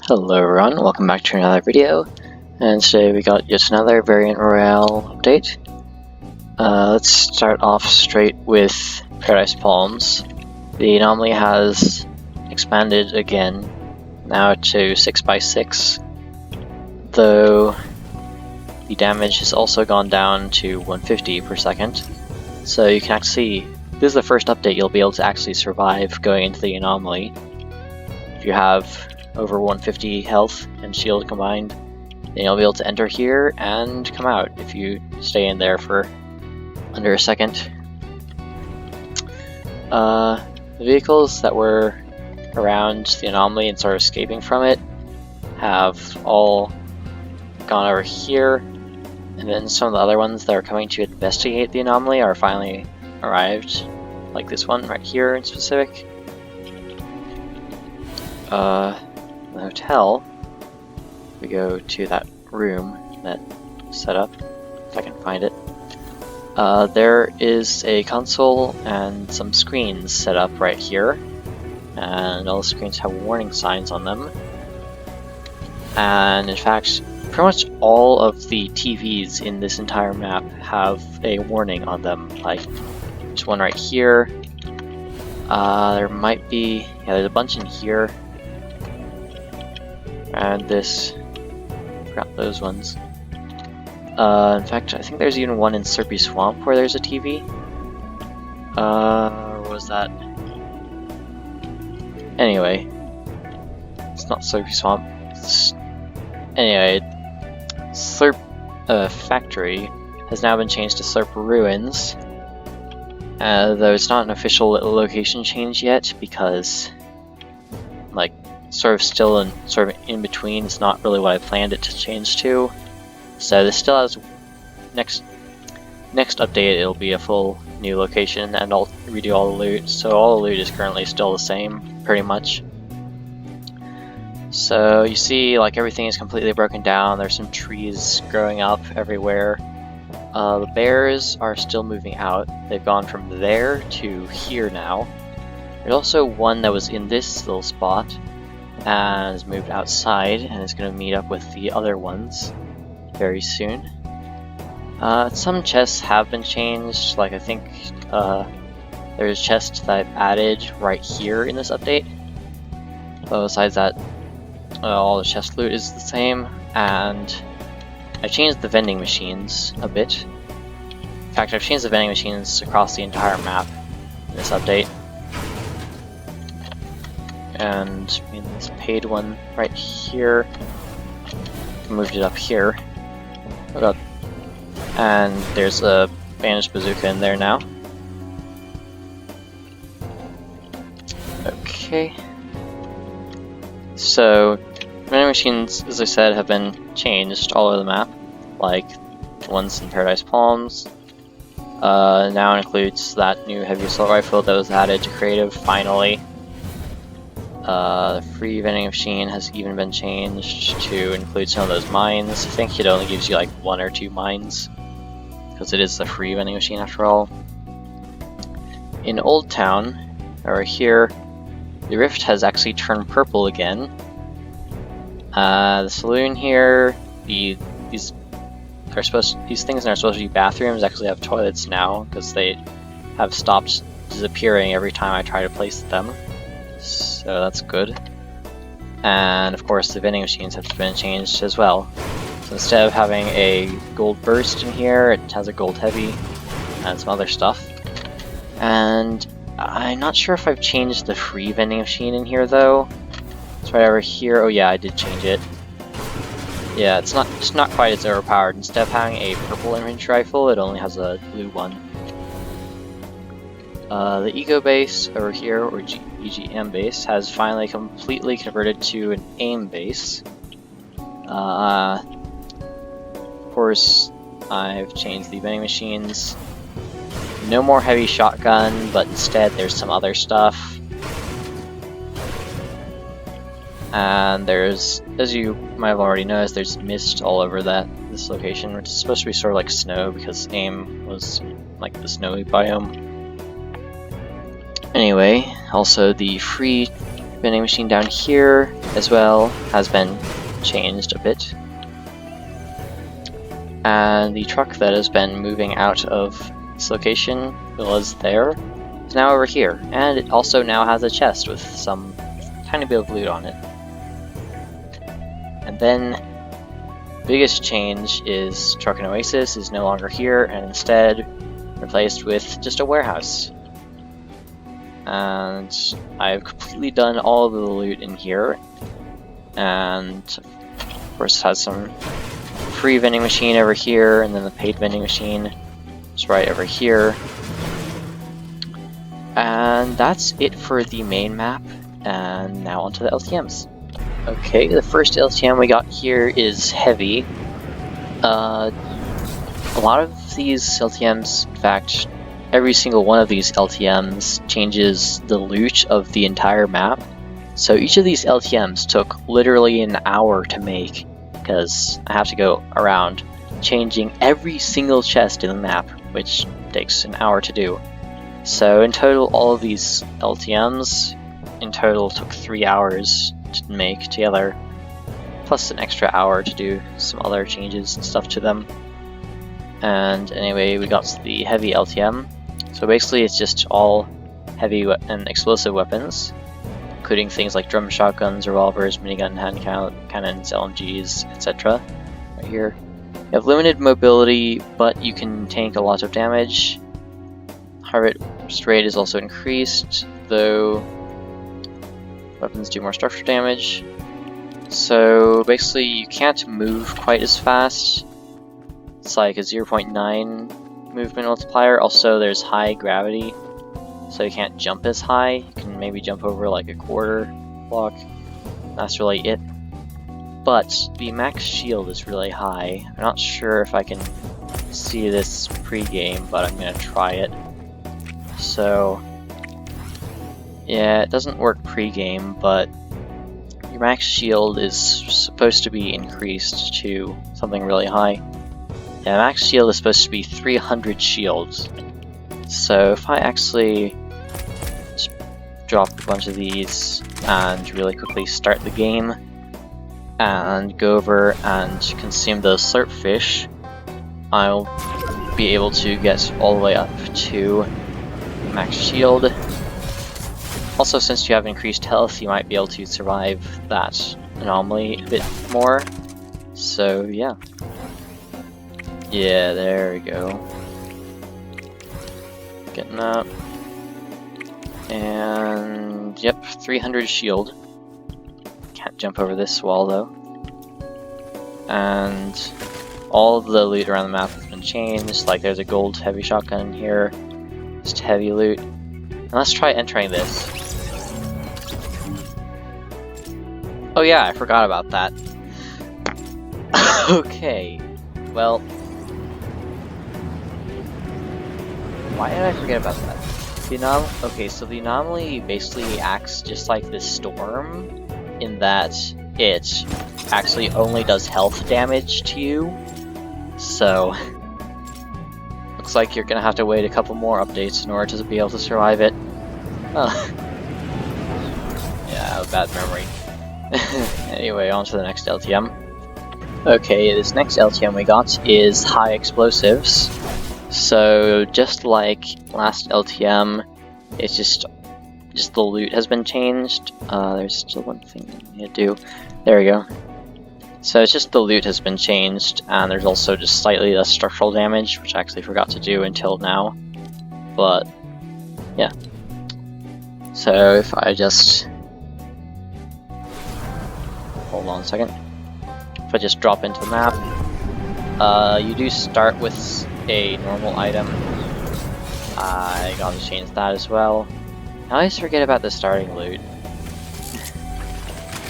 Hello everyone, welcome back to another video, and today we got yet another variant Royale update. Let's start off straight with Paradise Palms. The anomaly has expanded again, now to 6x6, though the damage has also gone down to 150 per second. So you can actually, this is the first update you'll be able to actually survive going into the anomaly. If you have over 150 health and shield combined, then you'll be able to enter here and come out if you stay in there for under a second. The vehicles that were around the anomaly and sort of escaping from it have all gone over here, and then some of the other ones that are coming to investigate the anomaly are finally arrived, like this one right here in specific. The hotel, we go to that room that set up, if I can find it. There is a console and some screens set up right here, and all the screens have warning signs on them. And in fact, pretty much all of the TVs in this entire map have a warning on them. Like, there's one right here. There might be, yeah, there's a bunch in here. And this, forgot those ones. In fact, I think there's even one in Slurpy Swamp where there's a TV. Or was that? Anyway, it's not Slurpy Swamp. Anyway, Slurp Factory has now been changed to Slurp Ruins, though it's not an official location change yet because, like, sort of still in between. It's not really what I planned it to change to. So this still has next update. It'll be a full new location, and I'll redo all the loot. So all the loot is currently still the same, pretty much. So you see, like, everything is completely broken down. There's some trees growing up everywhere. The bears are still moving out. They've gone from there to here now. There's also one that was in this little spot and has moved outside and is going to meet up with the other ones very soon. Some chests have been changed, like I think there's chests that I've added right here in this update. But besides that, all the chest loot is the same, and I changed the vending machines a bit. In fact, I've changed the vending machines across the entire map in this update. And in this paid one right here, moved it up here. Oh god. And there's a bandaged bazooka in there now. Okay. So, vending machines, as I said, have been changed all over the map, like the ones in Paradise Palms. Now includes that new heavy assault rifle that was added to creative, finally. The free vending machine has even been changed to include some of those mines. I think it only gives you like 1 or 2 mines, because it is the free vending machine after all. In Old Town, over here, the rift has actually turned purple again. The saloon here, these things that are supposed to be bathrooms actually have toilets now, because they have stopped disappearing every time I try to place them. So that's good. And of course the vending machines have been changed as well. So instead of having a gold burst in here, it has a gold heavy and some other stuff. And I'm not sure if I've changed the free vending machine in here though. It's right over here. Oh yeah, I did change it. Yeah, it's not quite as overpowered. Instead of having a purple infantry rifle, it only has a blue one. The Ego base over here, or EGM base, has finally completely converted to an AIM base. Of course, I've changed the vending machines. No more heavy shotgun, but instead there's some other stuff. And there's, as you might have already noticed, there's mist all over this location, which is supposed to be sort of like snow, because AIM was like the snowy biome. Anyway, also the free vending machine down here as well has been changed a bit. And the truck that has been moving out of this location was there, is now over here. And it also now has a chest with some tiny bit of loot on it. And then biggest change is Truck and Oasis is no longer here and instead replaced with just a warehouse. And I've completely done all of the loot in here, and of course it has some free vending machine over here, and then the paid vending machine is right over here. And that's it for the main map, and now onto the LTMs. Okay, the first LTM we got here is Heavy. A lot of these LTMs, in fact, every single one of these LTMs changes the loot of the entire map. So each of these LTMs took literally an hour to make, because I have to go around changing every single chest in the map, which takes an hour to do. So in total, all of these LTMs in total took 3 hours to make together, plus an extra hour to do some other changes and stuff to them. And anyway, we got the Heavy LTM. So basically it's just all heavy and explosive weapons, including things like drum shotguns, revolvers, minigun, hand cannons, LMGs, etc. Right here. You have limited mobility, but you can tank a lot of damage. Heart rate is also increased, though weapons do more structural damage. So basically you can't move quite as fast. It's like a 0.9 movement multiplier. Also there's high gravity, so you can't jump as high. You can maybe jump over like a quarter block. That's really it. But the max shield is really high. I'm not sure if I can see this pre-game, but I'm gonna try it. So yeah, it doesn't work pre-game, but your max shield is supposed to be increased to something really high. Yeah, max shield is supposed to be 300 shields. So if I actually just drop a bunch of these and really quickly start the game and go over and consume those slurp fish, I'll be able to get all the way up to max shield. Also, since you have increased health, you might be able to survive that anomaly a bit more. So yeah. Yeah, there we go. Getting up. And yep, 300 shield. Can't jump over this wall though. And all of the loot around the map has been changed. Like there's a gold heavy shotgun in here. Just heavy loot. And let's try entering this. Oh yeah, I forgot about that. Okay. Well, why did I forget about that? Okay, so the anomaly basically acts just like this storm, in that it actually only does health damage to you. So, looks like you're gonna have to wait a couple more updates in order to be able to survive it. Oh. Yeah, I have a bad memory. Anyway, on to the next LTM. Okay, this next LTM we got is High Explosives. So just like last LTM, it's just the loot has been changed. There's still one thing I need to do. There we go. So it's just the loot has been changed, and there's also just slightly less structural damage, which I actually forgot to do until now. But yeah. So if I just hold on a second. If I just drop into the map, you do start with a normal item. I gotta change that as well. I always forget about the starting loot.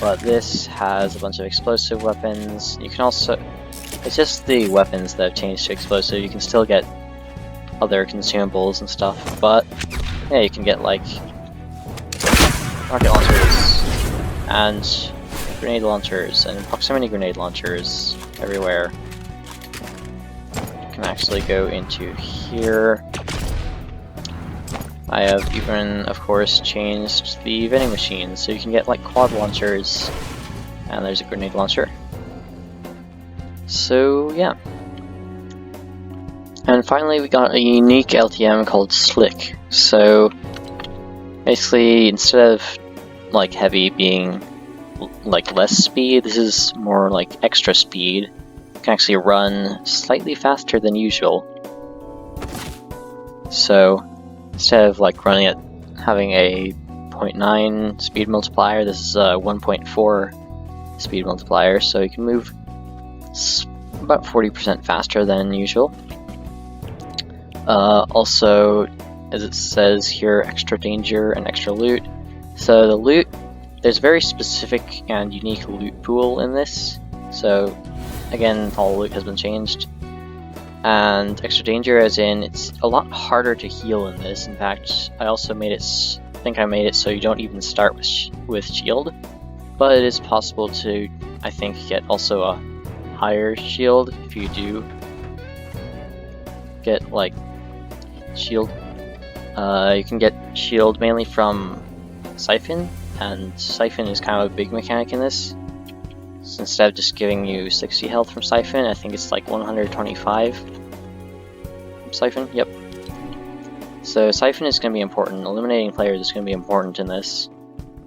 But this has a bunch of explosive weapons. You can also... It's just the weapons that have changed to explosive. You can still get other consumables and stuff, but yeah, you can get like rocket launchers and grenade launchers and proximity grenade launchers everywhere. You can actually go into here. I have even, of course, changed the vending machines, so you can get like quad launchers, and there's a grenade launcher. So yeah. And finally we got a unique LTM called Slick. So basically, instead of like heavy being like less speed, this is more like extra speed. You can actually run slightly faster than usual. So instead of like running at having a 0.9 speed multiplier, this is a 1.4 speed multiplier, so you can move about 40% faster than usual. Also, as it says here, extra danger and extra loot. So the loot, there's a very specific and unique loot pool in this. So again, all loot has been changed. And extra danger as in, it's a lot harder to heal in this. In fact, I also made it, I think I made it so you don't even start with shield. But it is possible to, I think, get also a higher shield if you do get like shield. You can get shield mainly from Siphon, and Siphon is kind of a big mechanic in this. So instead of just giving you 60 health from Siphon, I think it's like 125 from Siphon, yep. So Siphon is going to be important, eliminating players is going to be important in this.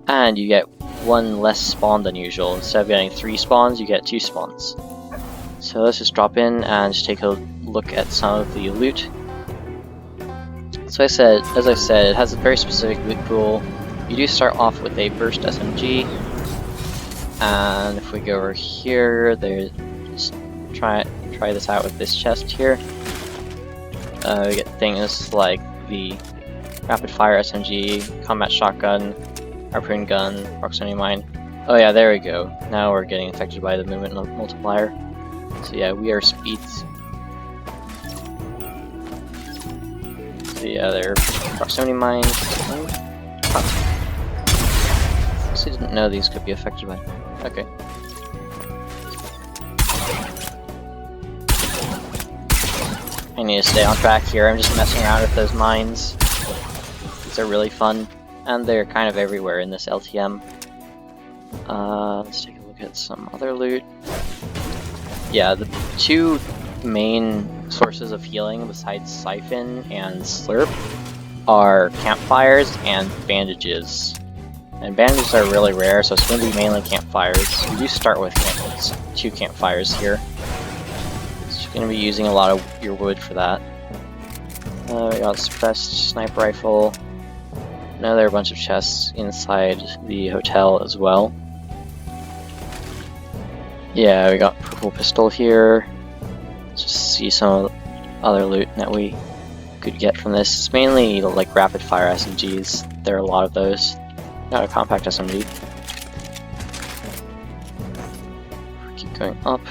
And you get one less spawn than usual. Instead of getting 3 spawns, you get 2 spawns. So let's just drop in and just take a look at some of the loot. So as I said, it has a very specific loot pool. You do start off with a burst SMG, and if we go over here, just try this out with this chest here. We get things like the rapid fire SMG, combat shotgun, harpoon gun, proximity mine. Oh yeah, there we go. Now we're getting affected by the movement multiplier. So yeah, we are speeds. The other proximity mine. I actually didn't know these could be affected by. Okay. I need to stay on track here. I'm just messing around with those mines. These are really fun, and they're kind of everywhere in this LTM. Let's take a look at some other loot. Yeah, the 2 main sources of healing besides Siphon and Slurp are campfires and bandages. And bandages are really rare, so it's going to be mainly campfires. You do start with 2 campfires here. So you're going to be using a lot of your wood for that. We got suppressed sniper rifle. Another bunch of chests inside the hotel as well. Yeah, we got purple pistol here. Let's just see some of the other loot that we could get from this. It's mainly like rapid fire SMGs. There are a lot of those. Got a compact SMG. Keep going up.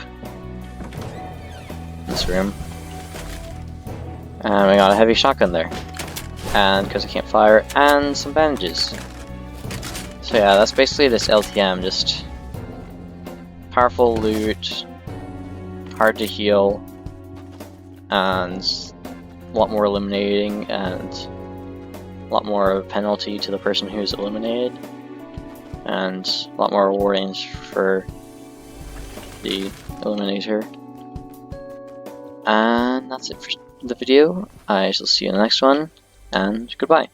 This room. And we got a heavy shotgun there. And because I can't fire, and some bandages. So yeah, that's basically this LTM, just powerful loot, hard to heal, and a lot more eliminating, and a lot more of a penalty to the person who's eliminated, and a lot more warnings for the eliminator. And that's it for the video. I shall see you in the next one, and goodbye.